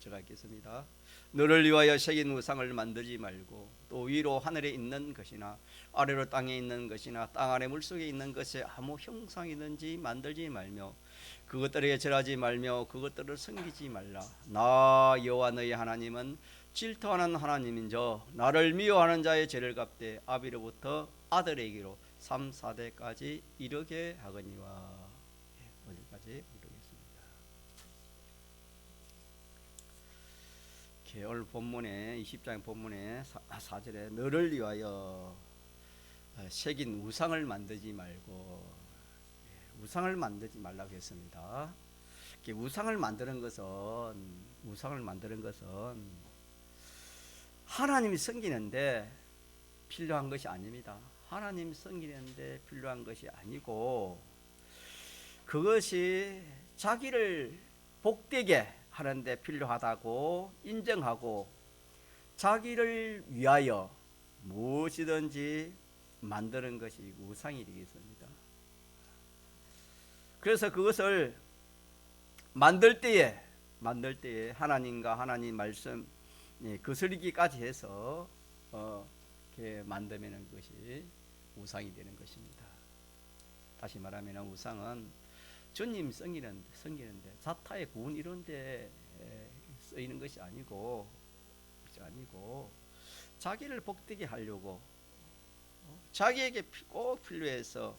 제가 읽겠습니다. 너를 위하여 새긴 우상을 만들지 말고 또 위로 하늘에 있는 것이나 아래로 땅에 있는 것이나 땅 아래 물속에 있는 것에 아무 형상이든지 만들지 말며 그것들에게 절하지 말며 그것들을 섬기지 말라. 나 여호와 너희 하나님은 질투하는 하나님인저 나를 미워하는 자의 죄를 갚되 아비로부터 아들에게로 3, 4대까지 이르게 하거니와. 어디까지 이르겠습니다. 오늘 본문에 20장 본문에 4절에 너를 위하여 새긴 우상을 만들지 말고, 우상을 만들지 말라고 했습니다. 우상을 만드는 것은 하나님이 섬기는데 필요한 것이 아닙니다. 하나님 섬기는데 필요한 것이 아니고 그것이 자기를 복되게 하는데 필요하다고 인정하고 자기를 위하여 무엇이든지 만드는 것이 우상이 되겠습니다. 그래서 그것을 만들 때에 하나님과 하나님 말씀 거스르기까지 해서 이렇게 만들면 그것이 우상이 되는 것입니다. 다시 말하면 우상은 주님 섬기는데 자타의 구원 이런 데 쓰이는 것이 아니고 자기를 복되게 하려고 자기에게 꼭 필요해서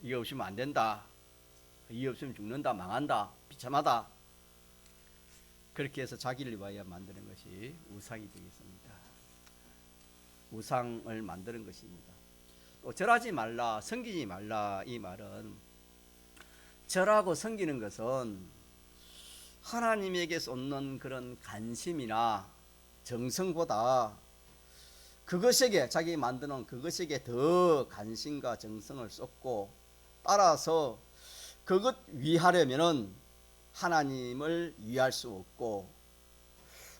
이게 없으면 안 된다, 이게 없으면 죽는다, 망한다, 비참하다, 그렇게 해서 자기를 위하여 만드는 것이 우상이 되겠습니다. 우상을 만드는 것입니다. 또 절하지 말라, 섬기지 말라, 이 말은 절하고 섬기는 것은 하나님에게 쏟는 그런 관심이나 정성보다 그것에게, 자기 만드는 그것에게 더 관심과 정성을 쏟고 따라서 그것 위하려면은 하나님을 위할 수 없고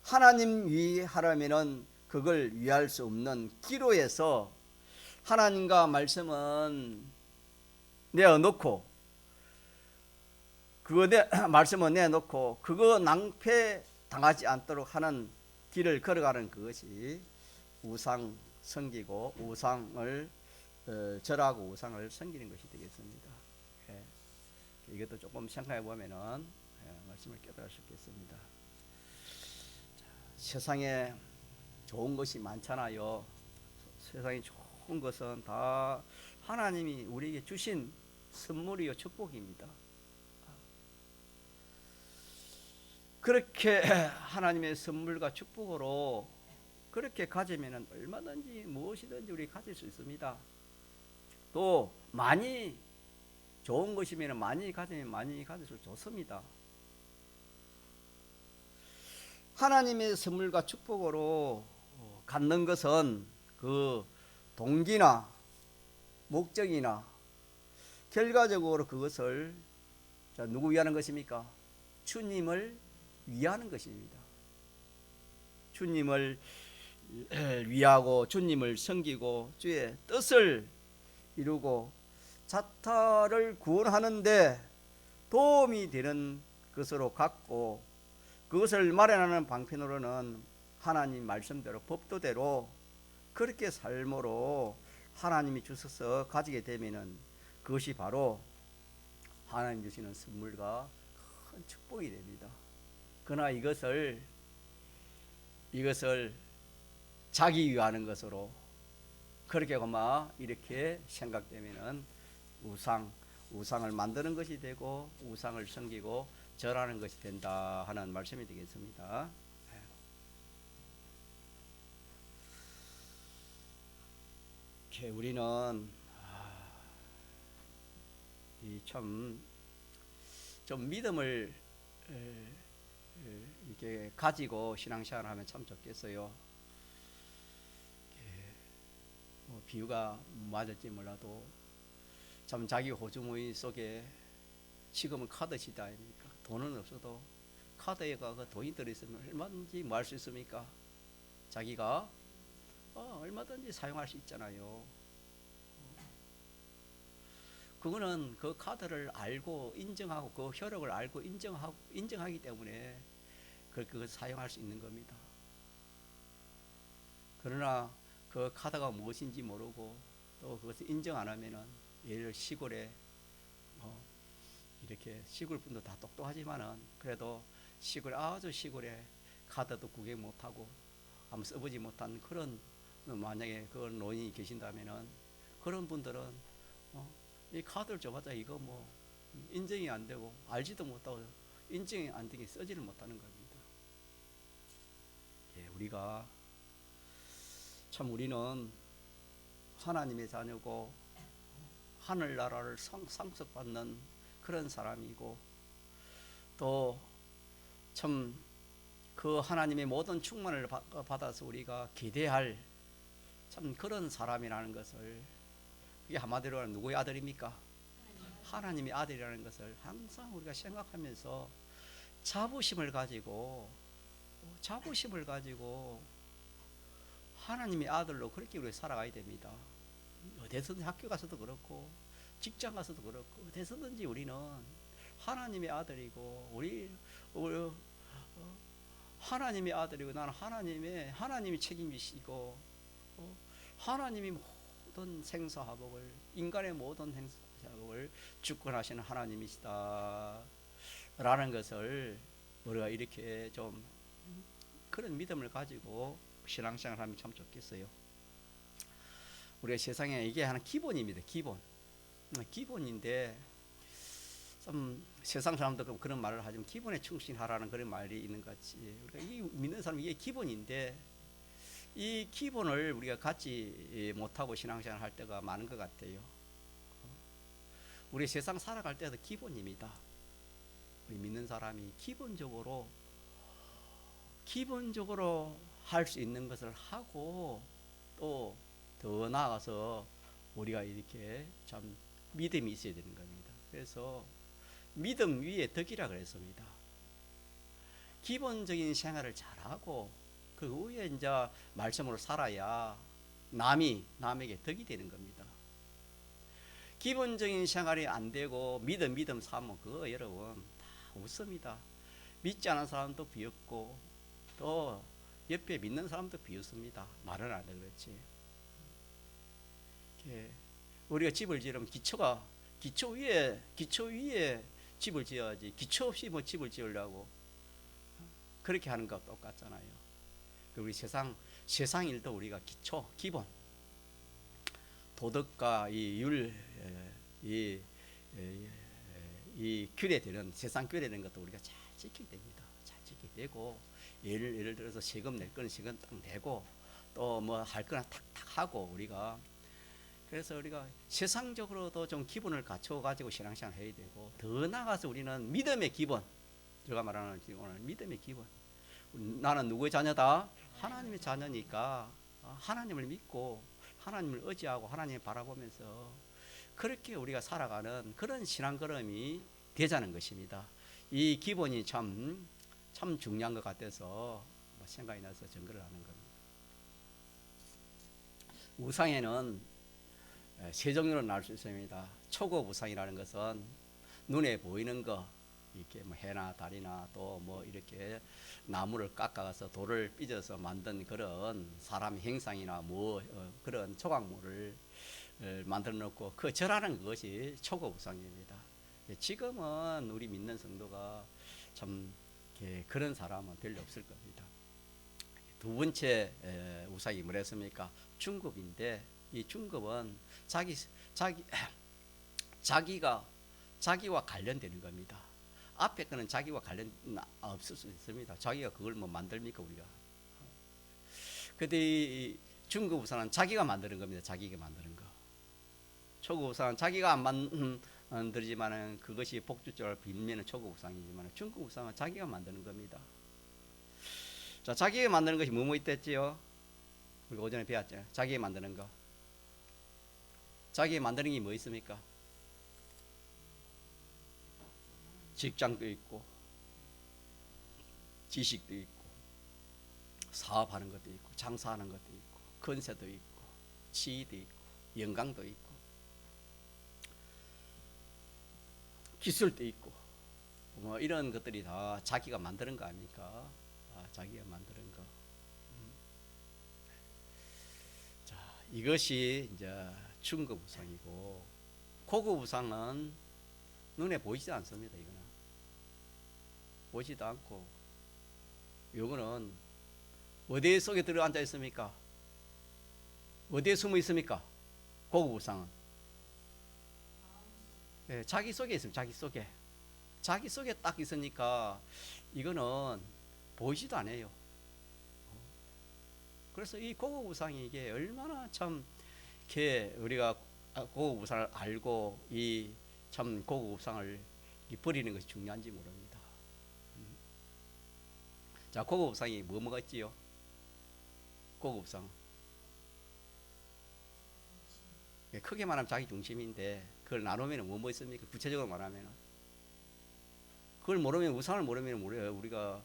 하나님 위하려면은 그걸 위할 수 없는 기로에서 하나님과 말씀은 내어놓고 말씀을 내놓고 그거 낭패 당하지 않도록 하는 길을 걸어가는 그것이 우상 섬기고 우상을 절하고 우상을 섬기는 것이 되겠습니다. 이것도 조금 생각해 보면은 말씀을 깨달을 수 있겠습니다. 세상에 좋은 것이 많잖아요. 세상에 좋은 것은 다 하나님이 우리에게 주신 선물이요 축복입니다. 그렇게 하나님의 선물과 축복으로 그렇게 가지면 얼마든지 무엇이든지 우리 가질 수 있습니다. 또 많이 좋은 것이면 많이 가지면 많이 가질수록 좋습니다. 하나님의 선물과 축복으로 갖는 것은 그 동기나 목적이나 결과적으로 그것을 누구 위하는 것입니까? 주님을 위하는 것입니다. 주님을 위하고 주님을 섬기고 주의 뜻을 이루고 자타를 구원하는데 도움이 되는 것으로 갖고 그것을 마련하는 방편으로는 하나님 말씀대로 법도대로 그렇게 삶으로 하나님이 주셔서 가지게 되면은 그것이 바로 하나님 주시는 선물과 큰 축복이 됩니다. 그러나 이것을 자기 위하는 것으로 그렇게 이렇게 생각되면은 우상을 만드는 것이 되고 우상을 섬기고 절하는 것이 된다 하는 말씀이 되겠습니다. 우리는 좀 믿음을 이렇게 가지고 신앙생활을 하면 참 좋겠어요. 비유가 맞을지 몰라도 참 자기 호주머니 속에 지금은 카드 시대입니까? 돈은 없어도 카드에 그 돈이 들어있으면 얼마든지 뭐 할 수 있습니까? 자기가 얼마든지 사용할 수 있잖아요. 그거는 그 카드를 알고 인정하고 그 효력을 알고 인정하기 때문에 그걸 사용할 수 있는 겁니다. 그러나 그 카드가 무엇인지 모르고 또 그것을 인정 안 하면은, 예를 들어 시골에 이렇게 시골 분도 다 똑똑하지만은 그래도 시골, 아주 시골에 카드도 구경 못하고 한번 써보지 못한 그런, 만약에 그런 노인이 계신다면은 그런 분들은 이 카드를 줘봤자 이거 뭐 인정이 안 되고 알지도 못하고 인정이 안 되게 쓰지를 못하는 겁니다. 예, 우리가 참 우리는 하나님의 자녀고 하늘나라를 상속받는 그런 사람이고, 또 참 그 하나님의 모든 충만을 받아서 우리가 기대할 참 그런 사람이라는 것을, 그게 한마디로 누구의 아들입니까? 하나님의 아들이라는 것을 항상 우리가 생각하면서 자부심을 가지고 하나님의 아들로 그렇게 우리가 살아가야 됩니다. 어디서든 학교 가서도 그렇고 직장 가서도 그렇고 어디서든지 우리는 하나님의 아들이고, 우리 하나님의 아들이고, 나는 하나님이 책임지시고 하나님이 모든 생사화복을, 인간의 모든 생사화복을 주권하시는 하나님이시다 라는 것을 우리가 이렇게 좀 그런 믿음을 가지고 신앙생활 하면 참 좋겠어요. 우리가 세상에 이게 하나 기본입니다. 기본인데 좀 세상 사람들 그런 말을 하지만 기본에 충실하라는 그런 말이 있는 것 같이, 우리가 이 믿는 사람 이게 기본인데 이 기본을 우리가 갖지 못하고 신앙생활 할 때가 많은 것 같아요. 우리 세상 살아갈 때도 기본입니다. 우리 믿는 사람이 기본적으로 할 수 있는 것을 하고, 또 더 나아가서 우리가 이렇게 참 믿음이 있어야 되는 겁니다. 그래서 믿음 위에 덕이라 그랬습니다. 기본적인 생활을 잘하고 그 후에 이제 말씀으로 살아야 남에게 덕이 되는 겁니다. 기본적인 생활이 안 되고 믿음 삼으면 그거 여러분 다 웃습니다. 믿지 않은 사람도 비웃고 또 옆에 믿는 사람도 비웃습니다. 말은 안 해 그렇지. 우리가 집을 지으면 기초 위에 집을 지어야지, 기초 없이 뭐 집을 지으려고 그렇게 하는 거 똑같잖아요. 우리 세상 일도 우리가 기본 도덕과 이 규례되는, 세상 규례되는 것도 우리가 잘 지켜야 됩니다. 잘 지켜야 되고, 예를 들어서 세금 낼 거는 세금 딱 내고, 또 뭐 할 거나 탁탁 하고, 그래서 우리가 세상적으로도 좀 기본을 갖춰가지고 신앙생활 해야 되고, 더 나아가서 우리는 믿음의 기본, 제가 말하는 오늘 믿음의 기본, 나는 누구의 자녀다? 하나님의 자녀니까 하나님을 믿고 하나님을 의지하고 하나님을 바라보면서 그렇게 우리가 살아가는 그런 신앙 걸음이 되자는 것입니다. 이 기본이 참 중요한 것 같아서 생각이 나서 증거를 하는 겁니다. 우상에는 세 종류로 나눌 수 있습니다. 초급 우상이라는 것은 눈에 보이는 거, 이렇게 뭐 해나 달이나 또 뭐 이렇게 나무를 깎아서 돌을 빚어서 만든 그런 사람 형상이나 뭐 그런 조각물을 만들어 놓고 그 절하는 것이 초급 우상입니다. 지금은 우리 믿는 성도가 참 그런 사람은 별로 없을 겁니다. 두 번째 우상이 뭐랬습니까? 중급인데, 이 중급은 자기와 관련되는 겁니다. 앞에 거는 자기와 관련 없을 수 있습니다. 자기가 그걸 뭐 만듭니까 우리가? 근데 이 중급 우상은 자기가 만드는 겁니다. 자기가 만드는 거. 초급 우상은 자기가 안 만들지만은 그것이 복주적으로 빌면은 초급 우상이지만, 중급 우상은 자기가 만드는 겁니다. 자, 자기가 만드는 것이 뭐뭐 있댔지요? 우리 오전에 배웠죠. 자기가 만드는 거. 자기가 만드는 게 뭐 있습니까? 직장도 있고, 지식도 있고, 사업하는 것도 있고, 장사하는 것도 있고, 건세도 있고, 지위도 있고, 영광도 있고, 기술도 있고, 뭐 이런 것들이 다 자기가 만드는 거 아닙니까? 자기가 만드는 거. 자, 이것이 이제 중급 우상이고, 고급 우상은 눈에 보이지 않습니다. 이거는 보지도 않고, 이거는 어디에 속에 들어 앉아 있습니까? 어디에 숨어 있습니까? 고급 우상은 자기 속에 있습니다. 자기 속에 딱 있으니까 이거는 보이지도 않아요. 그래서 이 고급 우상이 이게 얼마나 참 우리가 고급 우상을 알고 이 참 고급 우상을 버리는 것이 중요한지 모릅니다. 자, 고급 우상이 뭐가 있지요? 고급 우상 크게 말하면 자기 중심인데, 그걸 나누면 뭐 있습니까? 구체적으로 말하면 그걸 모르면, 우상을 모르면 모르요. 우리가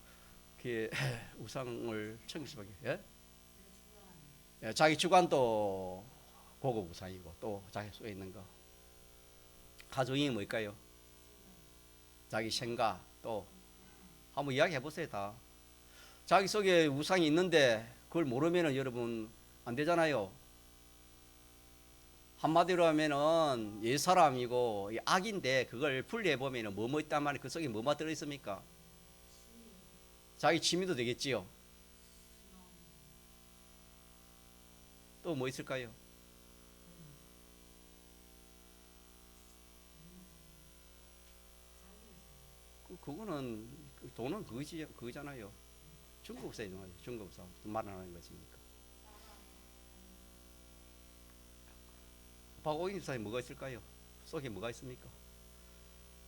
우상을 챙길 수밖에. 예? 자기 주관도 고급 우상이고, 또 자기 속에 있는 거 가정이 뭘까요? 자기 생각. 또 한번 이야기해 보세요. 다 자기 속에 우상이 있는데 그걸 모르면은 여러분 안 되잖아요. 한마디로 하면은 옛사람이고 악인데, 그걸 분리해 보면은 뭐뭐 있단 말이에요. 그 속에 뭐가 들어 있습니까? 자기 취미도 되겠지요. 또 뭐 있을까요? 그거는 돈은 그거잖아요. 중국사에 중국사 말하는 것이니까. 박오인 집사에 뭐가 있을까요? 속에 뭐가 있습니까?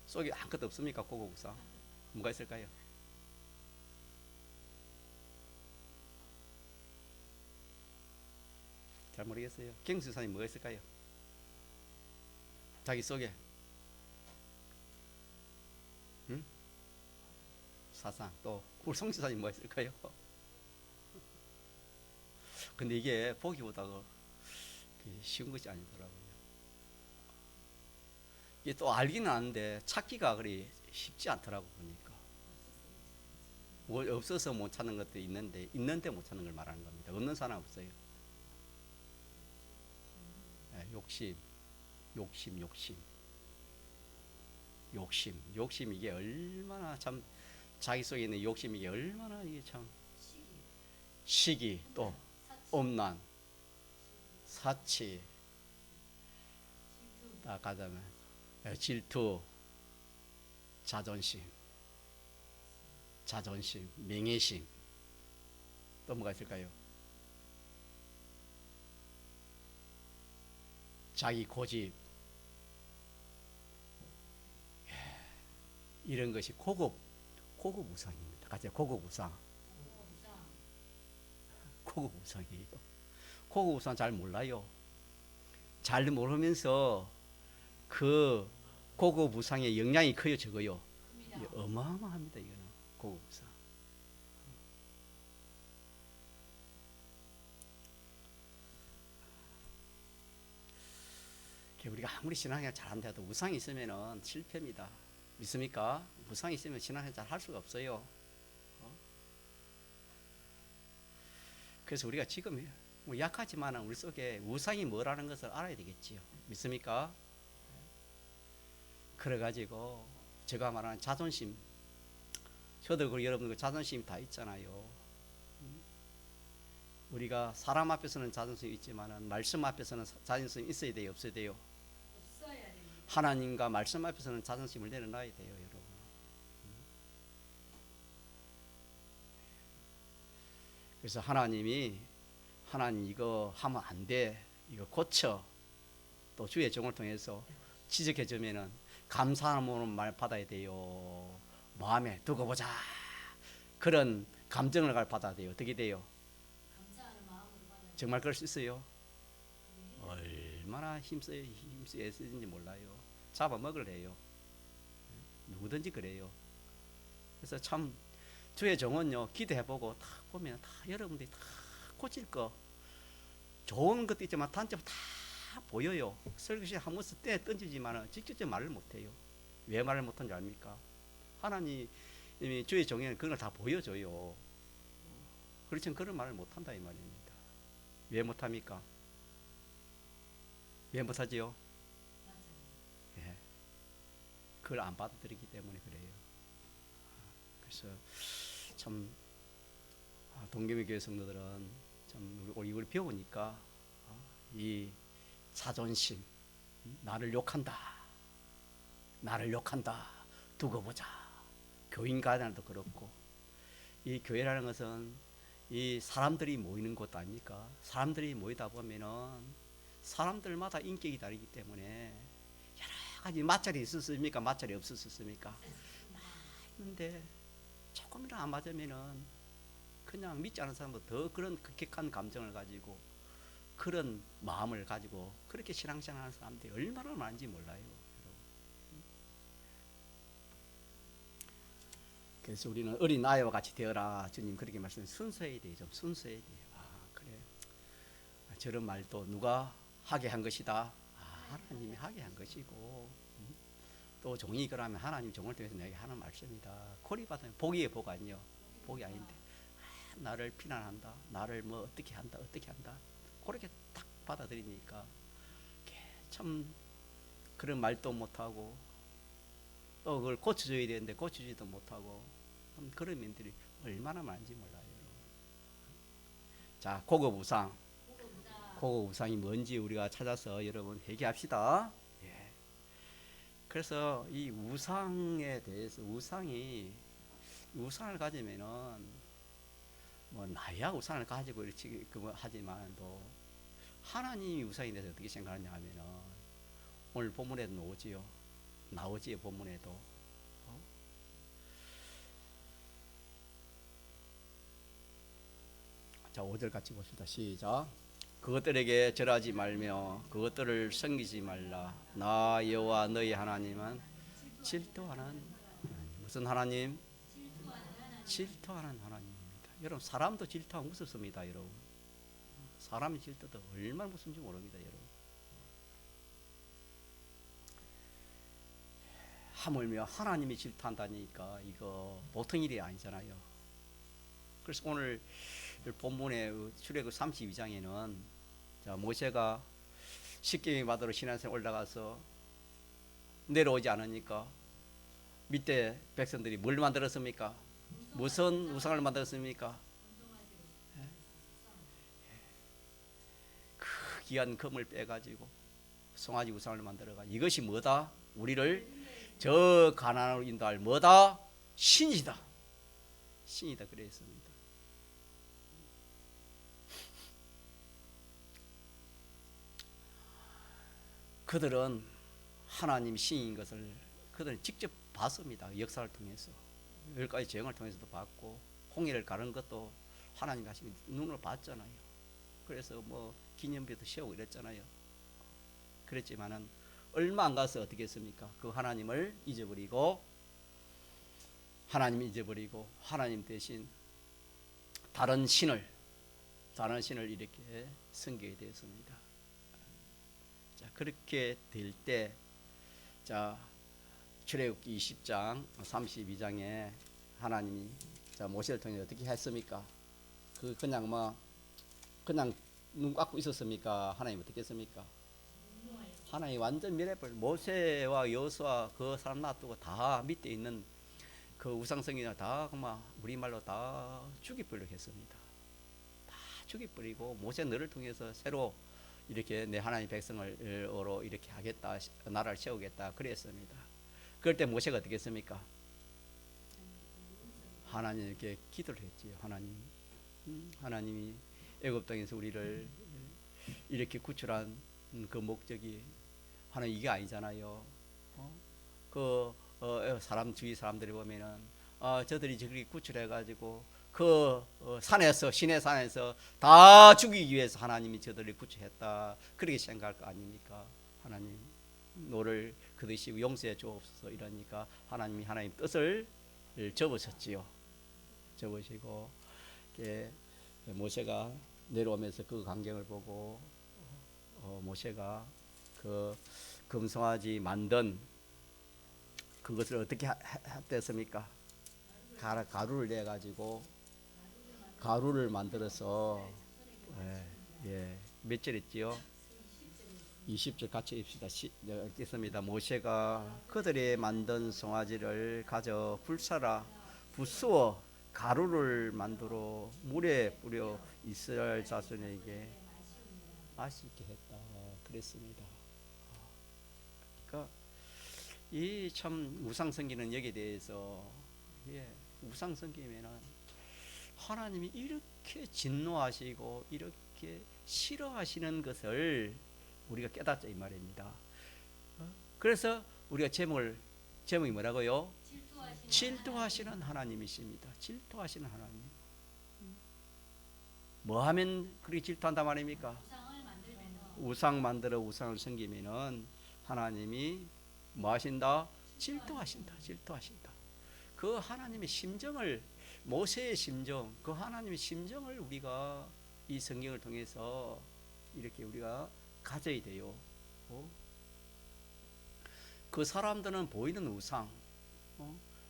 속에 아무것도 없습니까? 고국사 뭐가 있을까요? 잘 모르겠어요. 경수사에 뭐가 있을까요? 자기 속에 응? 사상. 또 울성지사에 뭐가 있을까요? 근데 이게 보기보다 쉬운 것이 아니더라고요. 이게 또 알기는 아는데 찾기가 그리 쉽지 않더라고 보니까. 뭐 없어서 못 찾는 것도 있는데 못 찾는 걸 말하는 겁니다. 없는 사람 없어요. 욕심 이게 얼마나 참, 자기 속에 있는 욕심 이게 얼마나 이게 참, 시기, 또 엄난, 사치, 가자면 질투, 자존심, 명예심, 또 뭐가 있을까요? 자기 고집. 이런 것이 고급 우상입니다. 같이 고급 우상이에요. 고급 우상 잘 몰라요. 잘 모르면서 그 고급 우상의 영향이 커요, 적어요? 어마어마합니다. 이거는 고급 우상. 우리가 아무리 신앙생활 잘한다도 우상이 있으면은 실패입니다. 믿습니까? 우상이 있으면 신앙생활 잘 할 수가 없어요. 그래서 우리가 지금 뭐 약하지만 우리 속에 우상이 뭐라는 것을 알아야 되겠지요. 믿습니까? 그래가지고 제가 말하는 자존심, 저도 그 여러분들 자존심 다 있잖아요. 우리가 사람 앞에서는 자존심이 있지만 말씀 앞에서는 자존심이 있어야 돼요, 없어야 돼요? 하나님과 말씀 앞에서는 자존심을 내려놔야 돼요, 여러분. 그래서 하나님 이거 하면 안 돼, 이거 고쳐, 또 주의 종을 통해서 지적해 주면은 감사함으로 말 받아야 돼요. 마음에 두고 보자, 그런 감정을 받아야 돼요. 어떻게 돼요? 정말 그럴 수 있어요? 얼마나 힘쓰는지 몰라요. 잡아먹으래요. 누구든지 그래요. 그래서 참 주의 종은요, 기도해보고 다 보면 다 여러분들이 다 고칠 거, 좋은 것도 있지만 단점 다 보여요. 설교시 한 번씩 때 던지지만 직접적으로 말을 못해요. 왜 말을 못한 줄 압니까? 하나님이 주의 종에는 그걸 다 보여줘요. 그렇지만 그런 말을 못한다 이 말입니다. 왜 못합니까? 왜 못하지요? 예, 그걸 안 받아들이기 때문에 그래요. 그래서 참 동계미 교회 성도들은 참 우리 이걸 배우니까 이 자존심, 나를 욕한다, 나를 욕한다, 두고 보자. 교인 간에도 그렇고, 이 교회라는 것은 이 사람들이 모이는 곳 아닙니까? 사람들이 모이다 보면은 사람들마다 인격이 다르기 때문에 여러 가지 마찰이 있었습니까? 마찰이 없었습니까? 근데 조금이라도 안 맞으면은 그냥 믿지 않은 사람은 더 그런 극격한 감정을 가지고 그런 마음을 가지고 그렇게 신앙생활하는 사람들이 얼마나 많은지 몰라요. 그래서 우리는 어린 아이와 같이 되어라. 주님 그렇게 말씀해. 순수해야 돼요. 좀 순수해야 돼요. 그래. 저런 말도 누가 하게 한 것이다. 하나님이 하게 한 것이고, 또 종이 그러면 하나님 종을 통해서 내게 하는 말씀이다. 고리받으면 복이에요. 복 아니요. 복이 아닌데 나를 비난한다. 나를 뭐 어떻게 한다. 어떻게 한다. 그렇게 딱 받아들이니까 참 그런 말도 못하고 또 그걸 고쳐줘야 되는데 고쳐주지도 못하고 그런 면들이 얼마나 많은지 몰라요. 자, 고급 우상. 고급 우상이 뭔지 우리가 찾아서 여러분 회개합시다. 예. 그래서 이 우상에 대해서 우상을 가지면은 뭐 나야 우상을 가지고 이렇게 그거 하지만도 하나님이 우상에 대해서 어떻게 생각하냐 하면은 오늘 본문에도 나오지요 본문에도. 자, 5절 같이 봅시다. 시작. 그것들에게 절하지 말며 그것들을 섬기지 말라. 나 여호와 너희 하나님은 질투하는 무슨 하나님? 질투하는 하나님입니다. 여러분 사람도 질투하고 무섭습니다. 여러분 사람이 질투도 얼마나 무서운지 모릅니다. 여러분 하물며 하나님이 질투한다니까 이거 보통 일이 아니잖아요. 그래서 오늘 본문의 출애굽 32장에는 모세가 십계명이 받으러 시내산에 올라가서 내려오지 않으니까 밑에 백성들이 뭘 만들었습니까? 무슨 우상을 만들었습니까? 그 귀한 금을 빼가지고 송아지 우상을 만들어가. 이것이 뭐다? 우리를 저 가나안으로 인도할 뭐다? 신이다. 신이다 그랬습니다. 그들은 하나님 신인 것을 그들은 직접 봤습니다. 역사를 통해서 10가지 재앙을 통해서도 봤고 홍해를 가른 것도 하나님 하신 눈으로 봤잖아요. 그래서 뭐 기념비도 세우고 이랬잖아요. 그랬지만은 얼마 안 가서 어떻게 했습니까? 그 하나님을 잊어버리고 하나님 대신 다른 신을 이렇게 섬기게 되었습니다. 자, 그렇게 될 때, 자, 출애굽기 20장 32장에 하나님이 모세를 통해 어떻게 했습니까? 그냥 눈 감고 있었습니까? 하나님 어떻게 했습니까? 하나님 완전 멸해버려. 모세와 여호수아 그 사람 놔두고 다 밑에 있는 그 우상성이나 다 우리말로 다 죽이버리려고 했습니다. 다 죽이버리고 모세 너를 통해서 새로 이렇게 내 하나님 백성으로 이렇게 하겠다, 나라를 세우겠다 그랬습니다. 그럴 때 모세가 어떻게 했습니까? 하나님께 기도를 했지요. 하나님이 애굽 땅에서 우리를 이렇게 구출한 그 목적이 하나님 이게 아니잖아요. 사람 주위 사람들이 보면은 저들이 저기 구출해가지고 시내 산에서 다 죽이기 위해서 하나님이 저들을 구출했다 그렇게 생각할 거 아닙니까? 하나님 너를 그것이 용서해 주옵소서 이러니까 하나님 뜻을 접으셨지요. 접으시고 모세가 내려오면서 그 광경을 보고 모세가 그 금송아지 만든 그것을 어떻게 했습니까? 가루를 내 가지고 가루를 만들어서 예, 예. 몇 절 했지요? 20절 같이 읽읍시다. 읽겠습니다. 모세가 그들이 만든 송아지를 가져 불사라 부수어 가루를 만들어 물에 뿌려 이스라엘 자손에게 맛있게 했다. 그랬습니다. 그러니까 이 참 우상성기는 여기에 대해서 예, 우상성기면은 하나님이 이렇게 진노하시고 이렇게 싫어하시는 것을 우리가 깨닫자 이 말입니다. 그래서 우리가 제목이 뭐라고요? 질투하시는 하나님이십니다. 질투하시는 하나님. 뭐 하면 그렇게 질투한다 말입니까? 우상 만들어 우상을 섬기면은 하나님이 뭐 하신다? 질투하신다. 질투하신다. 그 하나님의 심정을 모세의 심정, 그 하나님의 심정을 우리가 이 성경을 통해서 이렇게 우리가 가져야 돼요. 그 사람들은 보이는 우상,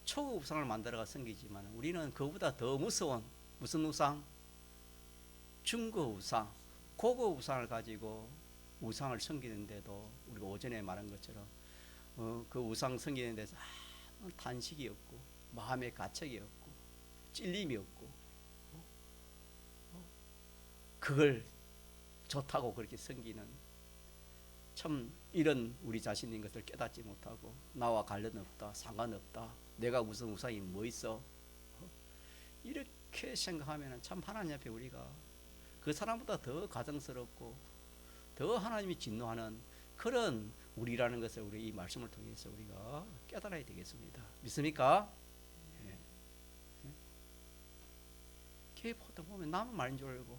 초고 우상을 만들어가 섬기지만 우리는 그보다 더 무서운 무슨 우상? 중고 우상, 고고 우상을 가지고 우상을 섬기는데도 우리가 오전에 말한 것처럼 그 우상 섬기는 데서 탄식이 없고 마음의 가책이 없고 찔림이 없고 그걸 좋다고 그렇게 섬기는 참 이런 우리 자신인 것을 깨닫지 못하고 나와 관련 없다, 상관없다, 내가 무슨 우상이 뭐 있어 이렇게 생각하면 참 하나님 앞에 우리가 그 사람보다 더 가정스럽고 더 하나님이 진노하는 그런 우리라는 것을 우리 이 말씀을 통해서 우리가 깨달아야 되겠습니다. 믿습니까? 예. 예. 보통 보면 남의 말인 줄 알고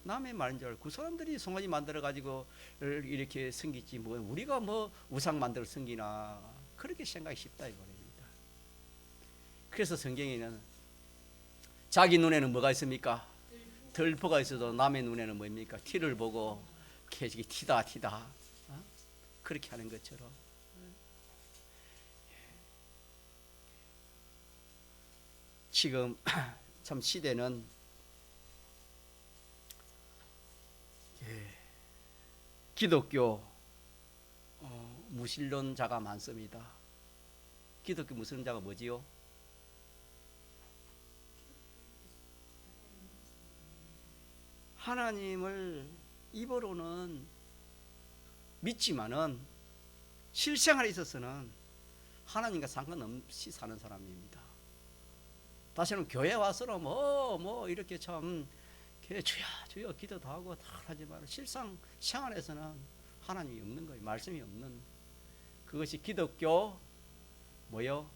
남의 말인 줄 알고 그 사람들이 송아지 만들어 가지고 이렇게 섬기지 뭐 우리가 뭐 우상 만들어 섬기나 그렇게 생각이 쉽다 이거입니다. 그래서 성경에는 자기 눈에는 뭐가 있습니까? 들보가 있어도 남의 눈에는 뭡니까? 티를 보고 계속 티다 그렇게 하는 것처럼 지금 참 시대는 기독교 무신론자가 많습니다. 기독교 무신론자가 뭐지요? 하나님을 입으로는 믿지만은 실생활에 있어서는 하나님과 상관없이 사는 사람입니다. 다시는 교회 와서는 뭐 이렇게 참 주여 기도도 하고 다 하지만 실상 생활에서는 하나님이 없는 거예요. 말씀이 없는 그것이 기독교 뭐요?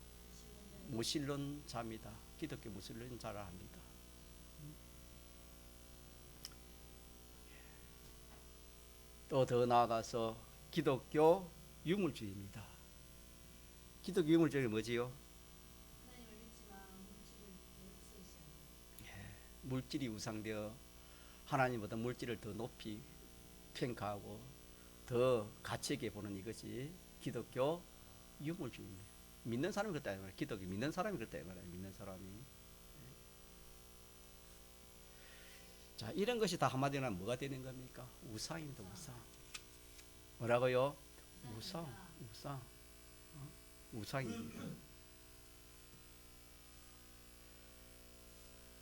무신론자입니다. 기독교 무신론자라 합니다. 또 더 나아가서 기독교 유물주의입니다. 기독교 유물주의는 뭐지요? 물질이 우상되어 하나님보다 물질을 더 높이 평가하고 더 가치 있게 보는 이것이 기독교 유물주의입니다. 믿는 사람이 그렇다 말이에요. 기독교 믿는 사람이 그렇다 말이에요. 믿는 사람이. 자, 이런 것이 다 한마디로 하면 뭐가 되는 겁니까? 우상입니다. 우상. 뭐라고요? 우상입니다.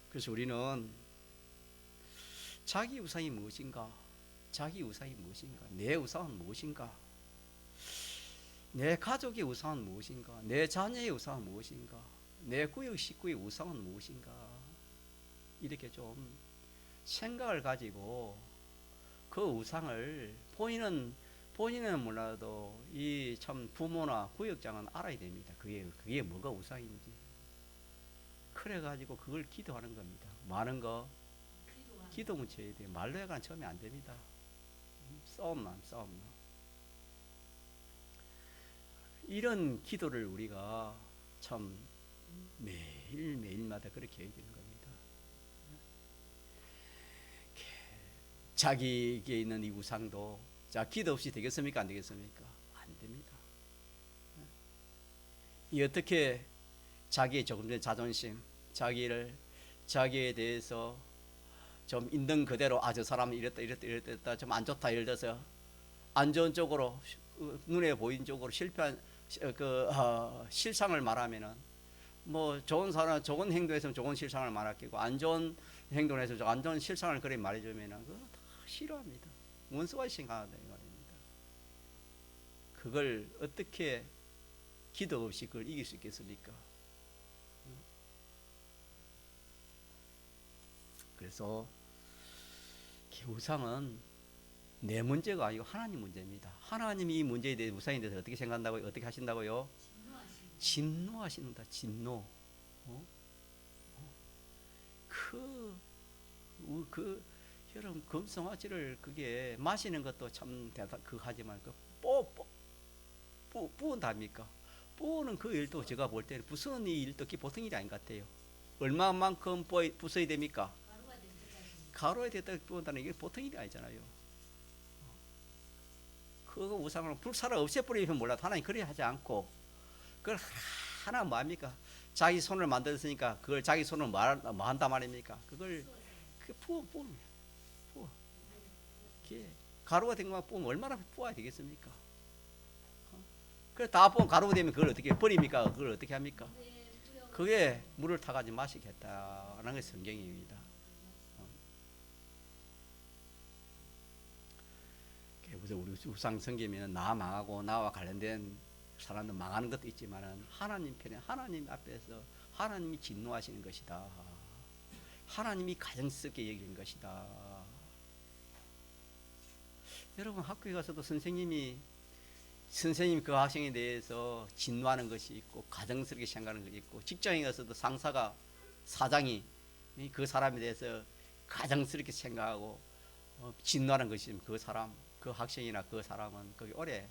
그래서 우리는 자기 우상이 무엇인가? 내 우상은 무엇인가? 내 가족의 우상은 무엇인가? 내 자녀의 우상은 무엇인가? 내 구역 식구의 우상은 무엇인가? 이렇게 좀 생각을 가지고 그 우상을 본인은 몰라도 이 참 부모나 구역장은 알아야 됩니다. 그게 뭐가 우상인지. 그래 가지고 그걸 기도하는 겁니다. 많은 거 기도문 쳐야 돼요. 말로 해가 처음에 안 됩니다. 싸움나. 이런 기도를 우리가 참 매일마다 그렇게 해야 되는 겁니다. 자기에게 있는 이 우상도 자 기도 없이 되겠습니까? 안 되겠습니까? 안 됩니다. 이 어떻게 자기의 조금 전에 자존심, 자기에 대해서 좀 있는 그대로 저 사람은 이랬다 좀 안 좋다 예를 들어서 안 좋은 쪽으로 눈에 보이는 쪽으로 실패한 실상을 말하면은 뭐 좋은 사람 좋은 행동에서 좋은 실상을 말하겠고 안 좋은 행동에서 안 좋은 실상을 그래 말해주면은 그거 다 싫어합니다. 원수가 생각한다 이 말입니다. 그걸 어떻게 기도 없이 그걸 이길 수 있겠습니까? 그래서 우상은 내 문제가 아니고 하나님 문제입니다. 하나님이 이 문제에 대해 우상에 대해서 어떻게 생각한다고요? 어떻게 하신다고요? 진노하신다. 진노. 여러분 금송아지를 그게 마시는 것도 참 하지만 뿌운답니까? 뿌우는 그 일도 제가 볼 때는 부수는 이 일도 보통 일이 아닌 것 같아요. 얼마만큼 부숴야 됩니까? 가루에 됐다 뿌운다는 이게 보통 일이 아니잖아요. 그거 우상을 불사를 없애버리면 몰라도 하나님 그래 하지 않고 그걸 하나 뭐합니까? 자기 손을 만들었으니까 그걸 자기 손으로 뭐 한단 말입니까? 그걸 부어 가루가 된 것만 부으면 얼마나 부어야 되겠습니까? 그래 다 부으면 가루가 되면 그걸 어떻게 버립니까? 그걸 어떻게 합니까? 그게 물을 타가지고 마시겠다는 게 성경입니다. 그래서 우리 우상 섬기면 나 망하고 나와 관련된 사람들 망하는 것도 있지만은 하나님 편에 하나님 앞에서 하나님이 진노하시는 것이다. 하나님이 가정스럽게 여기는 것이다. 여러분 학교에 가서도 선생님이 그 학생에 대해서 진노하는 것이 있고 가정스럽게 생각하는 것이 있고 직장에 가서도 사장이 그 사람에 대해서 가정스럽게 생각하고 진노하는 것이 있으면 그 학생이나 그 사람은 거기 오래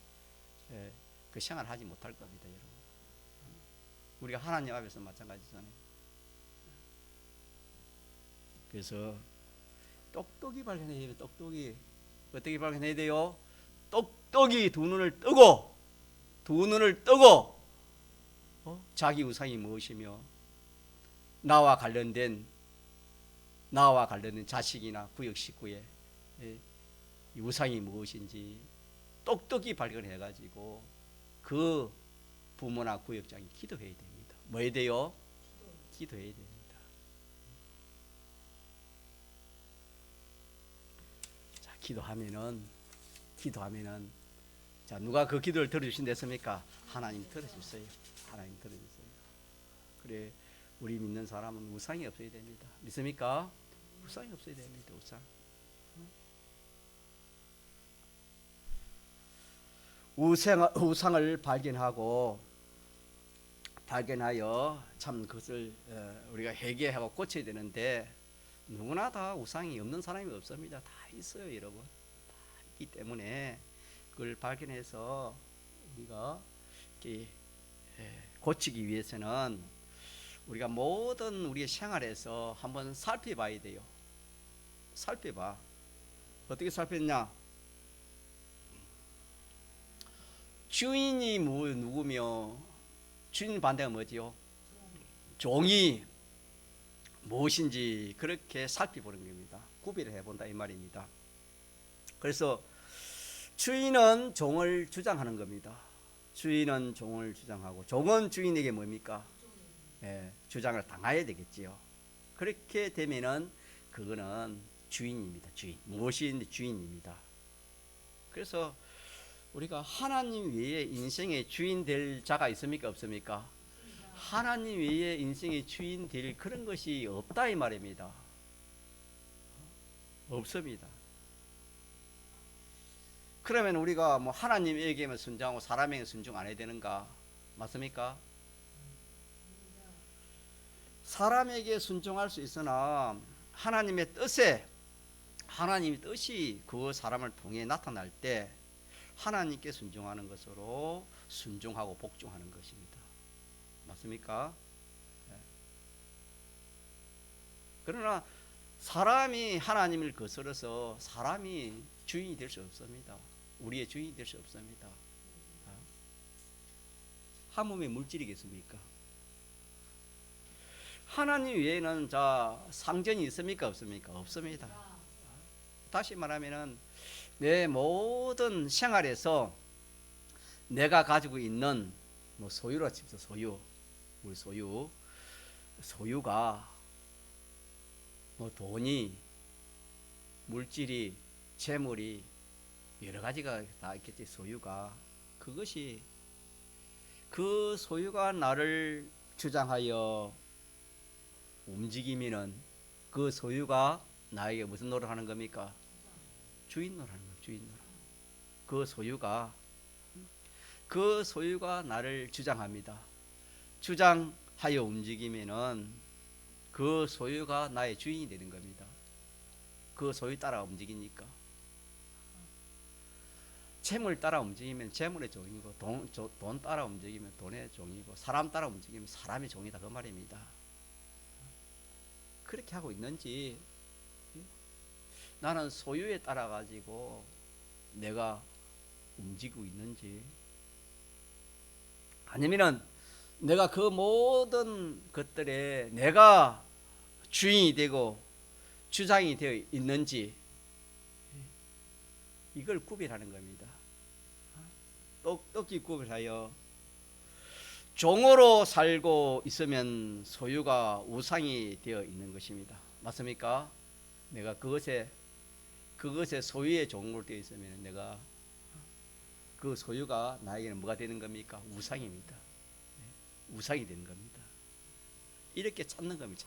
그 생활을 하지 못할 겁니다, 여러분. 우리가 하나님 앞에서 마찬가지잖아요. 그래서 똑똑히 발견해야 돼요. 똑똑히 어떻게 발견해야 돼요? 똑똑히 두 눈을 뜨고 자기 우상이 무엇이며 나와 관련된 자식이나 구역 식구의 우상이 무엇인지 똑똑히 발견해 가지고 그 부모나 구역장이 기도해야 됩니다. 뭐 해야 돼요? 기도해야 됩니다. 자, 기도하면은 자, 누가 그 기도를 들어주신댔습니까? 하나님 들어주세요. 하나님 들어주세요. 그래, 우리 믿는 사람은 우상이 없어야 됩니다. 믿습니까? 우상이 없어야 됩니다. 우상을 발견하여 참 그것을 우리가 회개하고 고쳐야 되는데 누구나 다 우상이 없는 사람이 없습니다. 다 있어요, 여러분. 다 있기 때문에 그걸 발견해서 우리가 고치기 위해서는 우리가 모든 우리의 생활에서 한번 살펴봐야 돼요. 살펴봐. 어떻게 살폈냐? 주인이 누구며 주인 반대가 뭐지요? 종이 무엇인지 그렇게 살펴보는 겁니다. 구별을 해본다 이 말입니다. 그래서 주인은 종을 주장하는 겁니다. 주인은 종을 주장하고 종은 주인에게 뭡니까? 주장을 당해야 되겠지요. 그렇게 되면은 그거는 주인입니다. 주인. 무엇인지 주인입니다. 그래서 우리가 하나님 외에 인생의 주인 될 자가 있습니까? 없습니까? 하나님 외에 인생의 주인 될 그런 것이 없다 이 말입니다. 없습니다. 그러면 우리가 뭐 하나님에게만 순종하고 사람에게 순종 안 해야 되는가? 맞습니까? 사람에게 순종할 수 있으나 하나님의 뜻이 그 사람을 통해 나타날 때 하나님께 순종하는 것으로 순종하고 복종하는 것입니다. 맞습니까? 그러나 사람이 하나님을 거스러서 사람이 주인이 될 수 없습니다. 우리의 주인이 될 수 없습니다. 한 몸에 물질이겠습니까? 하나님 외에는 자 상전이 있습니까? 없습니까? 없습니다. 다시 말하면은 내 모든 생활에서 내가 가지고 있는 뭐 소유라 칩시다. 소유, 우리 소유가 뭐 돈이, 물질이, 재물이 여러 가지가 다 있겠지. 소유가 그것이 그 소유가 나를 주장하여 움직이면은 그 소유가 나에게 무슨 노릇하는 겁니까? 주인 노릇하는 겁니다. 주인 노릇. 그 소유가 나를 주장합니다. 주장하여 움직이면은 그 소유가 나의 주인이 되는 겁니다. 그 소유 따라 움직이니까. 재물 따라 움직이면 재물의 종이고 돈 따라 움직이면 돈의 종이고 사람 따라 움직이면 사람의 종이다 그 말입니다. 그렇게 하고 있는지 나는 소유에 따라 가지고 내가 움직이고 있는지 아니면은 내가 그 모든 것들에 내가 주인이 되고 주장이 되어 있는지 이걸 구별하는 겁니다. 똑똑히 구별하여 종으로 살고 있으면 소유가 우상이 되어 있는 것입니다. 맞습니까? 내가 그것의 소유의 종으로 되어 있으면 내가 그 소유가 나에게는 뭐가 되는 겁니까? 우상입니다. 우상이 되는 겁니다. 이렇게 찾는 겁니다.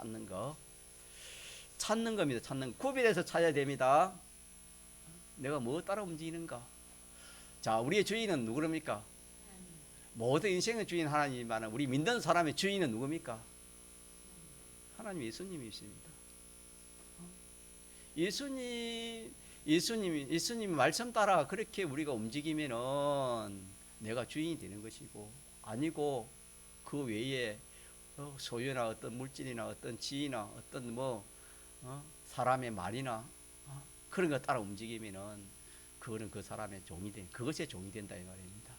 찾는 겁니다. 구별해서 찾아야 됩니다. 내가 뭐 따라 움직이는가? 자, 우리의 주인은 누구입니까? 모든 인생의 주인 하나님이지만 우리 믿는 사람의 주인은 누굽니까? 하나님 예수님이십니다. 예수님이 말씀 따라 그렇게 우리가 움직이면은 내가 주인이 되는 것이고 아니고 그 외에 소유나 어떤 물질이나 어떤 지위나 어떤 사람의 말이나 그런 거 따라 움직이면은 그거는 그 사람의 종이 된 그것의 종이 된다 이 말입니다.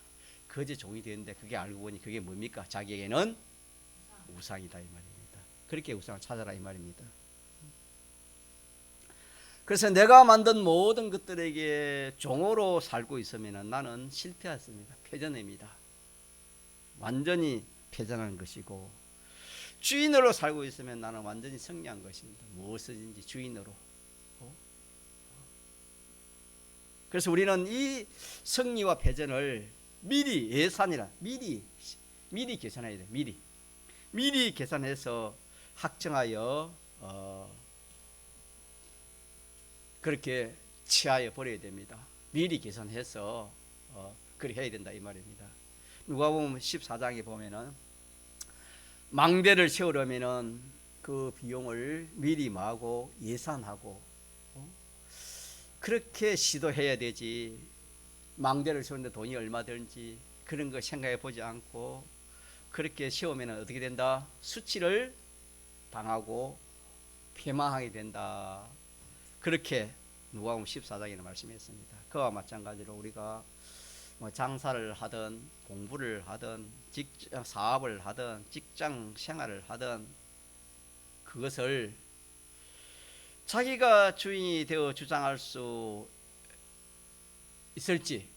그것의 종이 되는데 그게 알고 보니 그게 뭡니까? 자기에게는 우상이다 이 말입니다. 그렇게 우상을 찾아라 이 말입니다. 그래서 내가 만든 모든 것들에게 종으로 살고 있으면 나는 실패했습니다. 패전입니다. 완전히 패전한 것이고 주인으로 살고 있으면 나는 완전히 승리한 것입니다. 무엇이든지 주인으로. 그래서 우리는 이 승리와 패전을 미리 예산이라 미리 계산해야 돼. 미리 계산해서 확정하여 그렇게 취하여 버려야 됩니다. 미리 계산해서 그렇게 해야 된다 이 말입니다. 누가복음 14장에 보면은 망대를 세우려면은 그 비용을 미리 마고 예산하고 그렇게 시도해야 되지. 망대를 세우는데 돈이 얼마 들지 그런 거 생각해 보지 않고 그렇게 세우면 어떻게 된다? 수치를 당하고 패망하게 된다. 그렇게 누가복음 14장에는 말씀했습니다. 그와 마찬가지로 우리가 장사를 하든 공부를 하든 사업을 하든 직장 생활을 하든 그것을 자기가 주인이 되어 주장할 수 있을지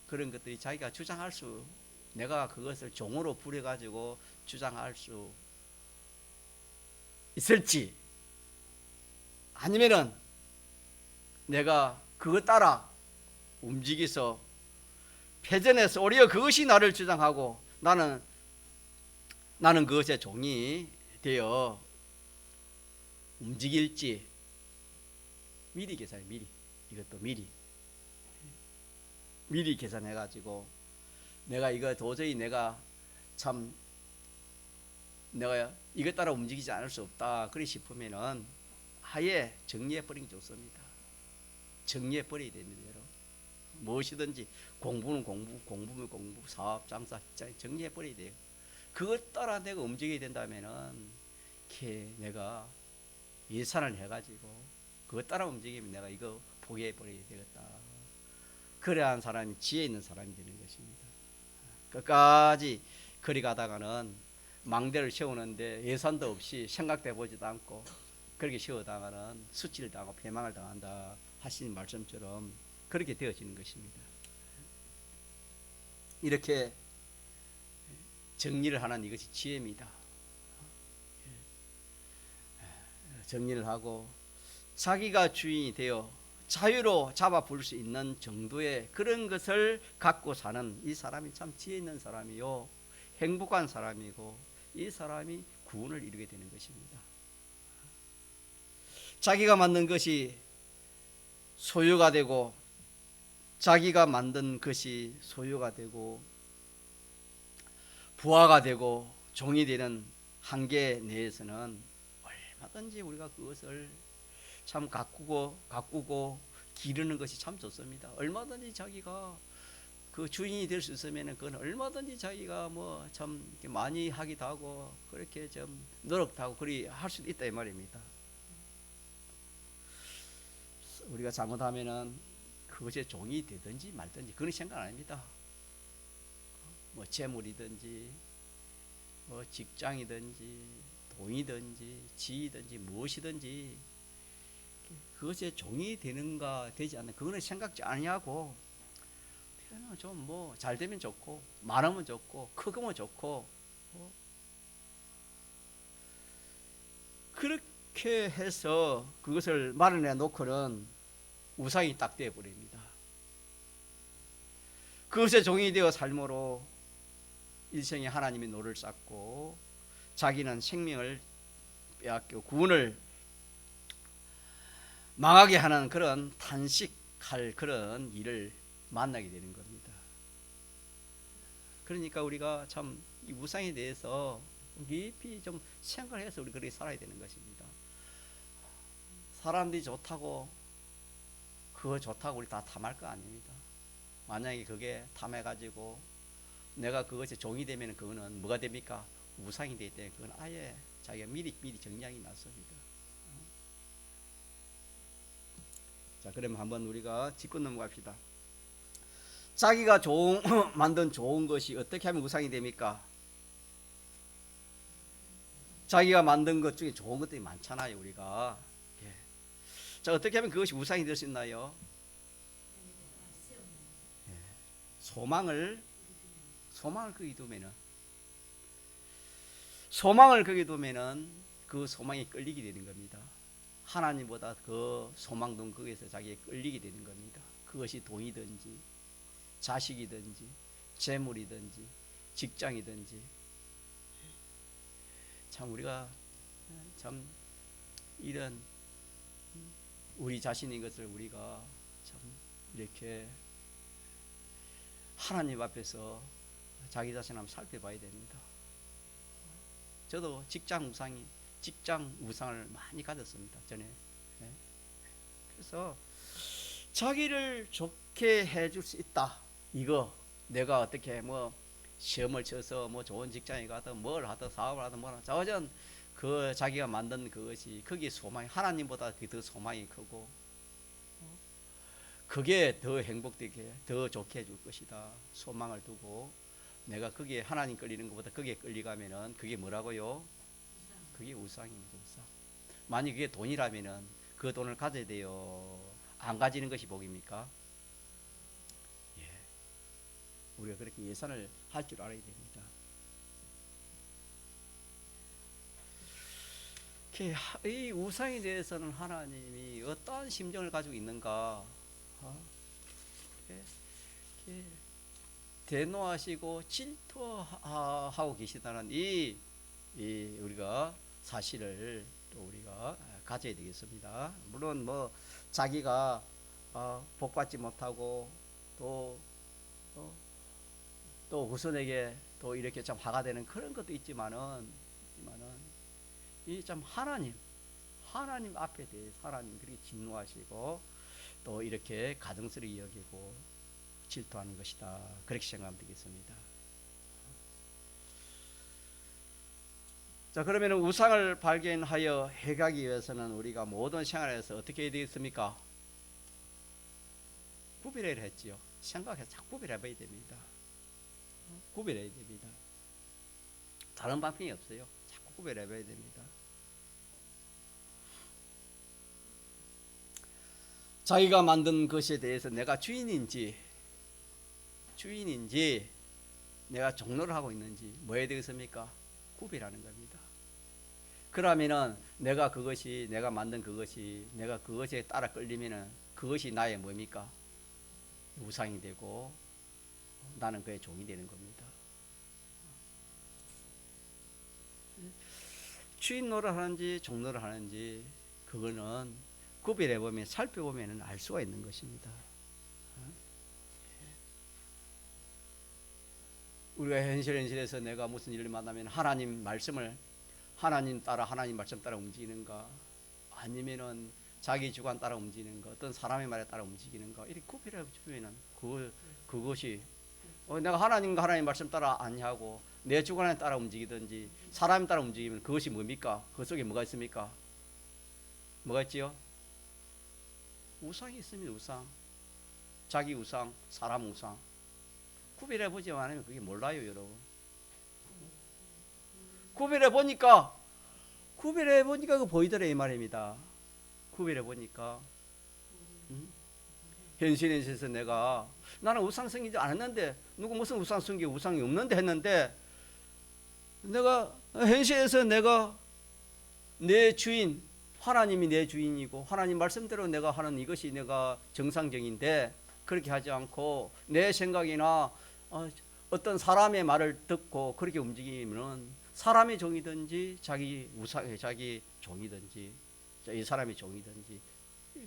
그런 것들이 자기가 주장할 수 내가 그것을 종으로 부려가지고 주장할 수 있을지 아니면은 내가 그것 따라 움직여서 패전해서 오히려 그것이 나를 주장하고 나는 그것의 종이 되어 움직일지 미리 계산해. 이것도 미리 계산해 가지고 내가 이거 도저히 내가 이것 따라 움직이지 않을 수 없다 그리 싶으면은 아예 정리해 버리는 게 좋습니다. 정리해 버려야 됩니다. 무엇이든지 공부는 공부, 사업, 장사, 정리해 버려야 돼요. 그것 따라 내가 움직여야 된다면은 내가 예산을 해가지고 그것 따라 움직이면 내가 이거 포기해 버려야 되겠다. 그래야 한 사람이 지혜 있는 사람이 되는 것입니다. 끝까지 거리 가다가는 망대를 세우는데 예산도 없이 생각도 해보지도 않고 그렇게 세우다가는 수치를 당하고 패망을 당한다 하시는 말씀처럼 그렇게 되어지는 것입니다. 이렇게 정리를 하는 이것이 지혜입니다. 정리를 하고 자기가 주인이 되어 자유로 잡아 부를 수 있는 정도의 그런 것을 갖고 사는 이 사람이 참 지혜 있는 사람이요 행복한 사람이고 이 사람이 구원을 이루게 되는 것입니다. 자기가 만든 것이 소유가 되고 자기가 만든 것이 소유가 되고 부하가 되고 종이 되는 한계 내에서는 얼마든지 우리가 그것을 참 가꾸고 기르는 것이 참 좋습니다. 얼마든지 자기가 그 주인이 될 수 있으면 그건 얼마든지 자기가 뭐 참 많이 하기도 하고 그렇게 좀 노력도 하고 그리 할 수도 있다 이 말입니다. 우리가 잘못하면은 그것의 종이 되든지 말든지 그런 생각 안 합니다. 뭐 재물이든지 뭐 직장이든지 돈이든지 지위든지 무엇이든지 그것의 종이 되는가 되지 않는 그거는 생각지 아니하고 좀 뭐 잘 되면 좋고 많으면 좋고 크면 좋고 그렇게 해서 그것을 마련해 놓고는 우상이 딱 되어 버립니다. 그것의 종이 되어 삶으로 일생에 하나님의 노를 쌓고 자기는 생명을 빼앗겨 구원을 망하게 하는 그런 탄식할 그런 일을 만나게 되는 겁니다. 그러니까 우리가 참 이 우상에 대해서 깊이 좀 생각해서 우리 그렇게 살아야 되는 것입니다. 사람들이 좋다고 그거 좋다고 우리 다 탐할 거 아닙니다. 만약에 그게 탐해가지고 내가 그것이 종이 되면 그거는 뭐가 됩니까? 우상이 되기 때문에 그건 아예 자기가 미리 정량이 났습니다. 자, 그러면 한번 우리가 짚고 넘어갑시다. 자기가 만든 좋은 것이 어떻게 하면 우상이 됩니까? 자기가 만든 것 중에 좋은 것들이 많잖아요, 우리가. 예. 자, 어떻게 하면 그것이 우상이 될 수 있나요? 예. 소망을 거기 두면은 그 소망에 끌리게 되는 겁니다. 하나님보다 그 소망 둔 거기에서 자기에 끌리게 되는 겁니다. 그것이 돈이든지 자식이든지 재물이든지 직장이든지 참 우리가 참 이런 우리 자신인 것을 우리가 참 이렇게 하나님 앞에서 자기 자신 한번 살펴봐야 됩니다. 저도 직장 우상을 많이 가졌습니다. 전에. 그래서 자기를 좋게 해줄 수 있다. 이거 내가 어떻게 뭐 시험을 쳐서 뭐 좋은 직장에 가든 뭘 하든 사업을 하든 뭐라 자전 그 자기가 만든 그것이 거기에 소망이 하나님보다 그게 더 소망이 크고 그게 더 행복되게 더 좋게 해줄 것이다. 소망을 두고 내가 거기에 하나님 끌리는 것보다 거기에 끌리가면은 그게 뭐라고요? 그게 우상입니다. 우상. 만약 그게 돈이라면은 그 돈을 가져야 돼요. 안 가지는 것이 복입니까? 예. 우리가 그렇게 예산을 할 줄 알아야 됩니다. 이 우상에 대해서는 하나님이 어떠한 심정을 가지고 있는가? 대노하시고 질투하고 계시다는 이 우리가 사실을 또 우리가 가져야 되겠습니다. 물론 뭐 자기가 복받지 못하고 또 후손에게 또 이렇게 참 화가 되는 그런 것도 있지만은 이 참 하나님 앞에 대해 하나님 그렇게 진노하시고 또 이렇게 가증스럽게 여기고 질투하는 것이다. 그렇게 생각하면 되겠습니다. 자, 그러면 우상을 발견하여 해가기 위해서는 우리가 모든 생활에서 어떻게 해야 되겠습니까? 구별해야 했지요. 생각해서 자꾸 구별해봐야 됩니다. 구별해야 됩니다. 다른 방법이 없어요. 자꾸 구별해봐야 됩니다. 자기가 만든 것에 대해서 내가 주인인지 내가 종로를 하고 있는지 뭐에 되겠습니까? 구별하는 겁니다. 그러면은 내가 만든 그것이 내가 그것에 따라 끌리면은 그것이 나의 뭡니까? 우상이 되고 나는 그의 종이 되는 겁니다. 주인 노릇 하는지 종 노릇 하는지 그거는 구별해보면 살펴보면 알 수가 있는 것입니다. 우리가 현실에서 내가 무슨 일을 만나면 하나님 말씀을 하나님 말씀 따라 움직이는가 아니면은 자기 주관 따라 움직이는가 어떤 사람의 말에 따라 움직이는가 이렇게 구별해 주면은 그것이 내가 하나님 말씀 따라 아니하고 내 주관에 따라 움직이든지 사람에 따라 움직이면 그것이 뭡니까? 그 속에 뭐가 있습니까? 뭐가 있지요? 우상이 있습니다. 우상. 자기 우상, 사람 우상. 구별해 보지 않으면 그게 몰라요, 여러분. 구별해 보니까 그 보이더라 이 말입니다. 구별해 보니까 현실에서 나는 우상 섬기지 않았는데 누구 무슨 우상 섬기고 우상이 없는데 했는데 내가 현실에서 내 주인 하나님이 내 주인이고 하나님 말씀대로 내가 하는 이것이 내가 정상적인데 그렇게 하지 않고 내 생각이나 어떤 사람의 말을 듣고 그렇게 움직이면 사람의 종이든지 자기 종이든지 이 사람의 종이든지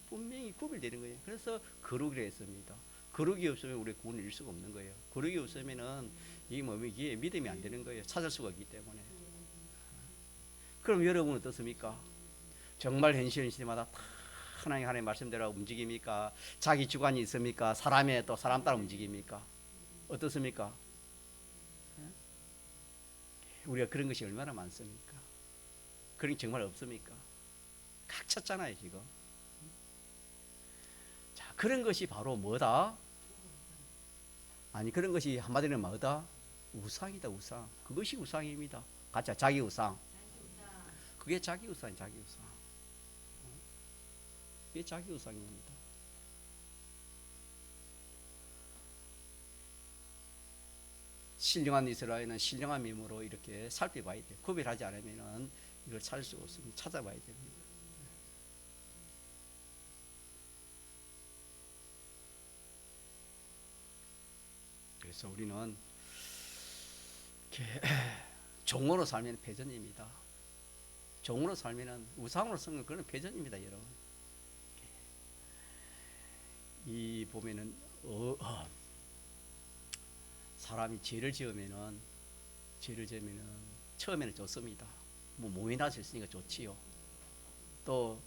분명히 구별되는 거예요. 그래서 거룩이라 했습니다. 거룩이 없으면 우리 구원을 잃을 수가 없는 거예요. 거룩이 없으면은 이게 믿음이 안 되는 거예요. 찾을 수가 없기 때문에. 그럼 여러분은 어떻습니까? 정말 현실마다 다 하나님 말씀대로 움직입니까? 자기 주관이 있습니까? 사람 따라 움직입니까? 어떻습니까? 우리가 그런 것이 얼마나 많습니까? 그런 게 정말 없습니까? 각 찼잖아요 지금. 자, 그런 것이 바로 뭐다? 그런 것이 한마디로 뭐다? 우상이다. 우상. 그것이 우상입니다. 가짜 자기 우상. 그게 자기 우상. 그게 자기 우상입니다. 신령한 이스라엘은 신령한 미모로 이렇게 살펴봐야 돼요. 구별하지 않으면 이걸 찾을 수가 없습니다. 찾아봐야 됩니다. 그래서 우리는 종으로 살면 패전입니다. 종으로 살면 우상으로 쓰는 그런 패전입니다, 여러분. 이 보면은 사람이 죄를 지으면은 처음에는 좋습니다. 몸이 나서 있으니까 좋지요. 또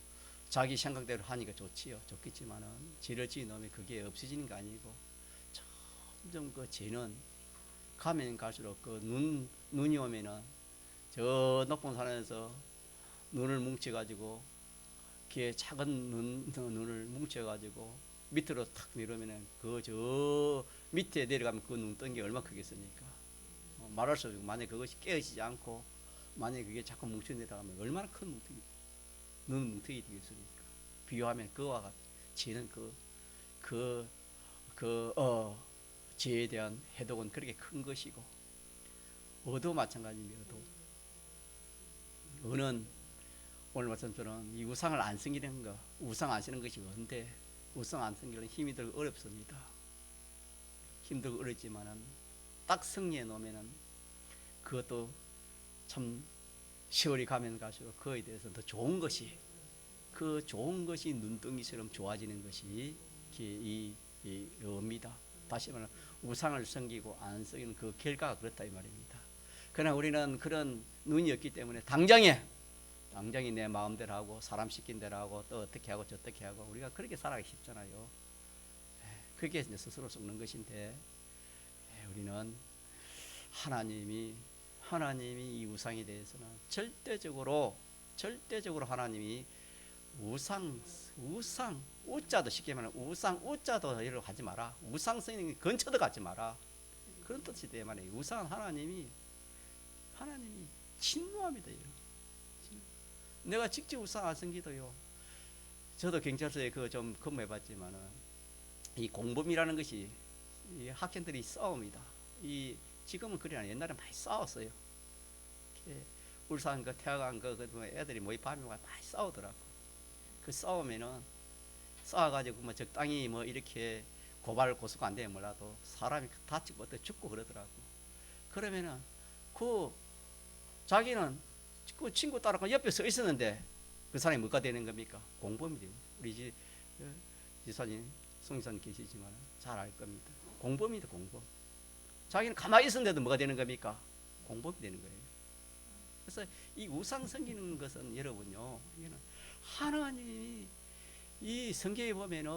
자기 생각대로 하니까 좋겠지만은 죄를 지으면 그게 없어지는 게 아니고 점점 그 죄는 가면 갈수록 그 눈이 오면은 저 높은 산에서 눈을 뭉쳐가지고 귀에 작은 눈을 뭉쳐가지고 밑으로 탁 내려오면은 저 밑에 내려가면 그 눈덩이 얼마 크겠습니까? 말할 수 없고 만약 그것이 깨어지지 않고 만약 그게 자꾸 뭉쳐 내려가면 얼마나 큰 눈 뭉텅이 되겠습니까? 비유하면 그와 같은 죄는 죄에 대한 해독은 그렇게 큰 것이고 어도 마찬가지입니다. 어는 오늘 말씀처럼 이 우상을 안 섬기는 거, 우상 안 쓰는 것이 뭔데 우상 안 섬기려면 힘이 들고 어렵습니다. 힘들고 어렵지만은 딱 승리해 놓으면은 그것도 참 세월이 가면 갈수록 그에 대해서 더 좋은 것이 눈덩이처럼 좋아지는 것이 이입니다. 다시 말하면 우상을 섬기고 안 섬기는 그 결과가 그렇다 이 말입니다. 그러나 우리는 그런 눈이 없기 때문에 당장이 내 마음대로 하고 사람 시킨 대로 하고 또 어떻게 하고 저떻게 하고 우리가 그렇게 살아가기 쉽잖아요. 그게 이제 스스로 썩는 것인데 우리는 하나님이 이 우상에 대해서는 절대적으로 하나님이 우상 우자도 쉽게 말하면 우상 우자도 이러고 하지 마라. 우상 쓰는 근처도 가지 마라. 그런 뜻이 돼 말이에요. 우상은 하나님이 하나님이 진노합니다. 내가 직접 우상 안 섬기도요. 저도 경찰서에 그 좀 근무해봤지만은 이 공범이라는 것이 이 학생들이 싸웁니다. 이 지금은 그래 안 옛날에 많이 싸웠어요. 울산 그 태화강 그 애들이 모이 밤에 많이 싸우더라고. 그 싸우면은 싸워가지고 뭐 적당히 뭐 이렇게 고발 고소가 안 되면 몰라도 사람이 다치고 어떻게 죽고 그러더라고. 그러면은 그 자기는 그 친구 따라 옆에 서 있었는데 그 사람이 뭐가 되는 겁니까? 공범이 됩니다. 우리 지사님, 송이사님 계시지만 잘 알 겁니다. 공범이다, 공범. 자기는 가만히 있었는데도 뭐가 되는 겁니까? 공범이 되는 거예요. 그래서 이 우상 섬기는 것은 여러분요, 이거는 하나님이 이 성경에 보면은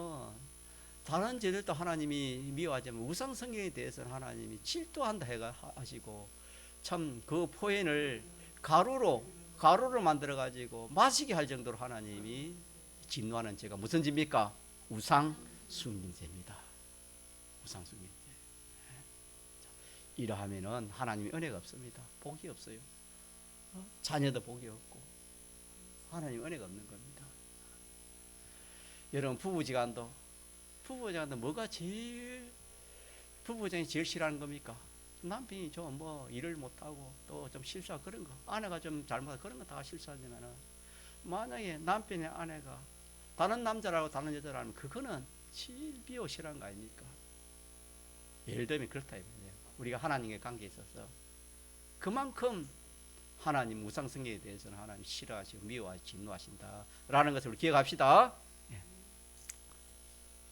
다른 죄들도 하나님이 미워하지만 우상 성경에 대해서는 하나님이 질투한다 해가 하시고 참 그 포인을 가루로 만들어 가지고 마시게 할 정도로 하나님이 진노하는 죄가 무슨 죄입니까? 우상 숭배죄입니다. 우상 숭배죄. 이러하면은 하나님이 은혜가 없습니다. 복이 없어요. 자녀도 복이 없고 하나님 은혜가 없는 겁니다. 여러분 부부지간도 뭐가 제일 부부장이 제일 싫어하는 겁니까? 남편이 좀 뭐 일을 못하고 또 좀 실수하고 그런 거, 아내가 좀 잘못하고 그런 거 다 실수하지만은 만약에 남편의 아내가 다른 남자라고 다른 여자라면 그거는 제일 비호 싫어하는 거 아닙니까? 예를 들면 그렇다 이거예요. 우리가 하나님의 관계에 있어서 그만큼 하나님 우상성경에 대해서는 하나님 싫어하시고 미워하시고 진노하신다라는 것을 우리 기억합시다.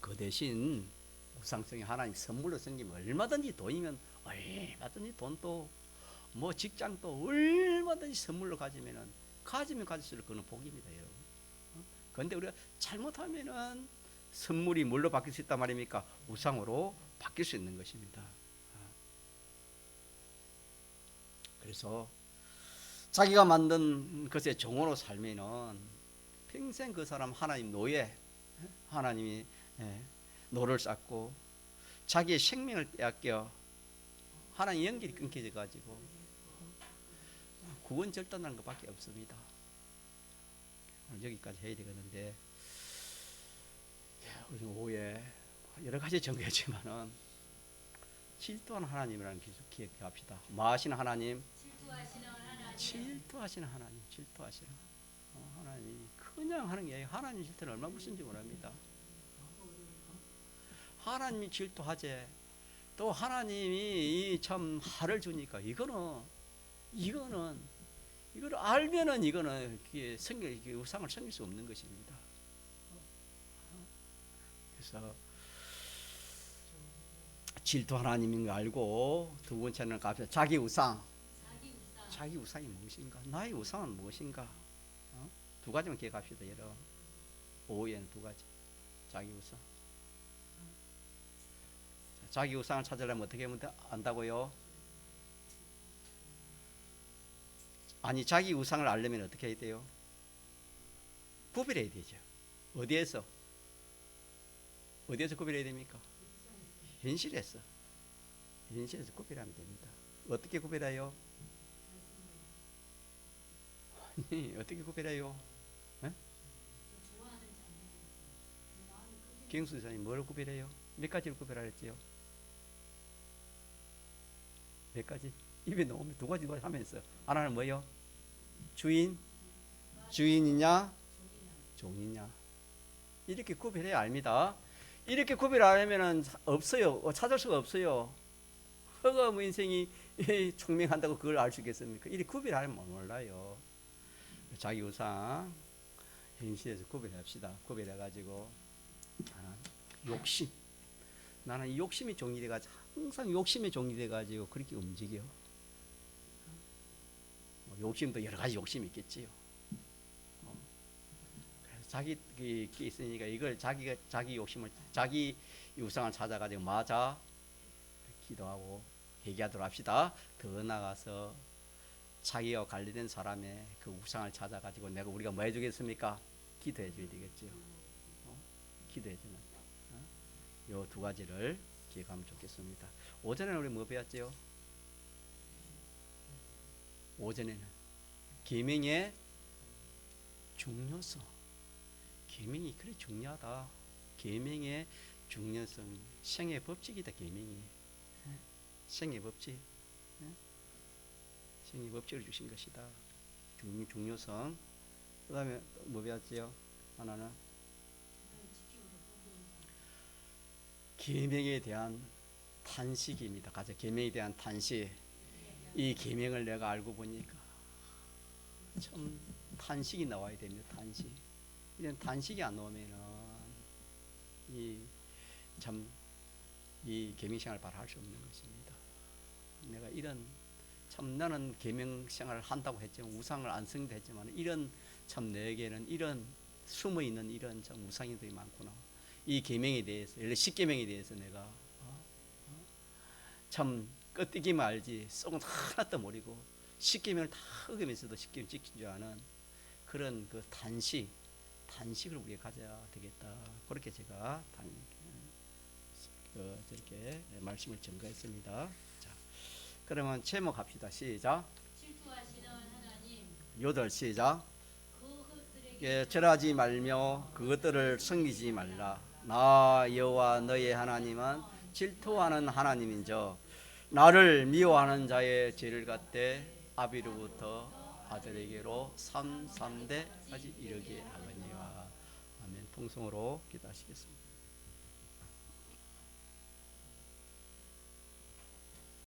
그 대신 우상성에 하나님 선물로 섬기면 얼마든지 돈이면 얼마든지 돈도 뭐 직장도 얼마든지 선물로 가지면 가질수록 그는 복입니다, 여러분. 그런데 우리가 잘못하면은 선물이 뭘로 바뀔 수 있단 말입니까? 우상으로 바뀔 수 있는 것입니다. 그래서 자기가 만든 것에 종으로 살면은 평생 그 사람 하나님 노예, 하나님이 노를 쌓고 자기의 생명을 빼앗겨 하나님 연결이 끊겨져 가지고 구원 절단하는 것밖에 없습니다. 여기까지 해야 되겠는데 우리 오후에 여러 가지 정해지만은 질투하는 하나님이라는 기술 기억합시다. 뭐 하시는 하나님? 질투하시는 하나님, 질투하시는 하나님. 그냥 하는 게 아니라 하나님 질투는 얼마나 무슨지 모릅니다. 하나님이 질투하지. 또 하나님이 참 화를 주니까 이거를 알면은 이거는 우상을 섬길 수 없는 것입니다. 그래서 질투 하나님인 거 알고 두 번째는 갑자기 자기 우상이 무엇인가? 나의 우상은 무엇인가? 두 가지만 기억합시다. 여러분 오후에는 두 가지. 자기 우상. 자기 우상을 찾으려면 어떻게 하면 안다고요? 아니 자기 우상을 알려면 어떻게 해야 돼요? 구별해야 되죠. 어디에서 구별해야 됩니까? 현실에서 구별하면 됩니다. 어떻게 구별해요? 어떻게 구별해요? 경수 선생님 뭘 구별해요? 몇 가지를 구별하랬지요? 몇 가지? 입에 넣으면 두 가지 하면서 하나는 뭐예요? 주인이냐 종이냐 이렇게 구별해야 압니다. 이렇게 구별 안 하면은 없어요. 찾을 수가 없어요. 허가 뭐 인생이 총명한다고 그걸 알 수 있겠습니까? 이렇게 구별하면 몰라요. 자기 우상 현실에서 구별합시다. 구별해가지고 나는 이 욕심이 종이 돼가지고 항상 욕심의 종이 돼가지고 그렇게 움직여. 욕심도 여러 가지 욕심이 있겠지요. 자기 있으니까 이걸 자기 욕심을 자기 우상을 찾아가지고 맞아 기도하고 회개하도록 합시다. 더 나아가서 자기와 관련된 사람의 그 우상을 찾아가지고 우리가 뭐 해주겠습니까? 기도해 줘야 되겠죠. 기도해 주는 요 두 가지를 기억하면 좋겠습니다. 오전에 우리 뭐 배웠죠? 오전에는 계명의 중요성. 계명이 그래 중요하다. 계명의 중요성. 생의 법칙이다. 계명이. 생의 법칙. 생의 법칙을 주신 것이다. 중요성. 그 다음에 뭐 배웠지요? 하나는 계명에 대한 탄식입니다. 가자. 계명에 대한 탄식. 이 계명을 내가 알고 보니까 참 탄식이 나와야 됩니다. 탄식. 이런 탄식이 안 나오면은 이 계명 생활을 바로 할 수 없는 것입니다. 내가 이런 참 나는 계명 생활을 한다고 했지만 우상을 안 쓰기도 했지만 이런 참 내게는 이런 숨어 있는 이런 참 우상들이 많구나. 이 계명에 대해서, 예를 10계명에 대해서 내가 참 끄떡이만 알지 속은 하나도 모르고 10계명을 다 어기면서도 10계명 지킨 줄 아는 그런 그 단식을 우리가 가져야 되겠다. 그렇게 제가 저렇게 말씀을 전가했습니다. 자, 그러면 제목합시다. 시작. 질투하시는 하나님 8 시작. 그것들에게 절하지 말며 그것들을 섬기지 말라. 나 여호와 너의 하나님은 질투하는 하나님인저 나를 미워하는 자의 죄를 갖되 아비로부터 아들에게로 3대까지 이르게 하거니와. 아멘. 통성으로 기도하시겠습니다.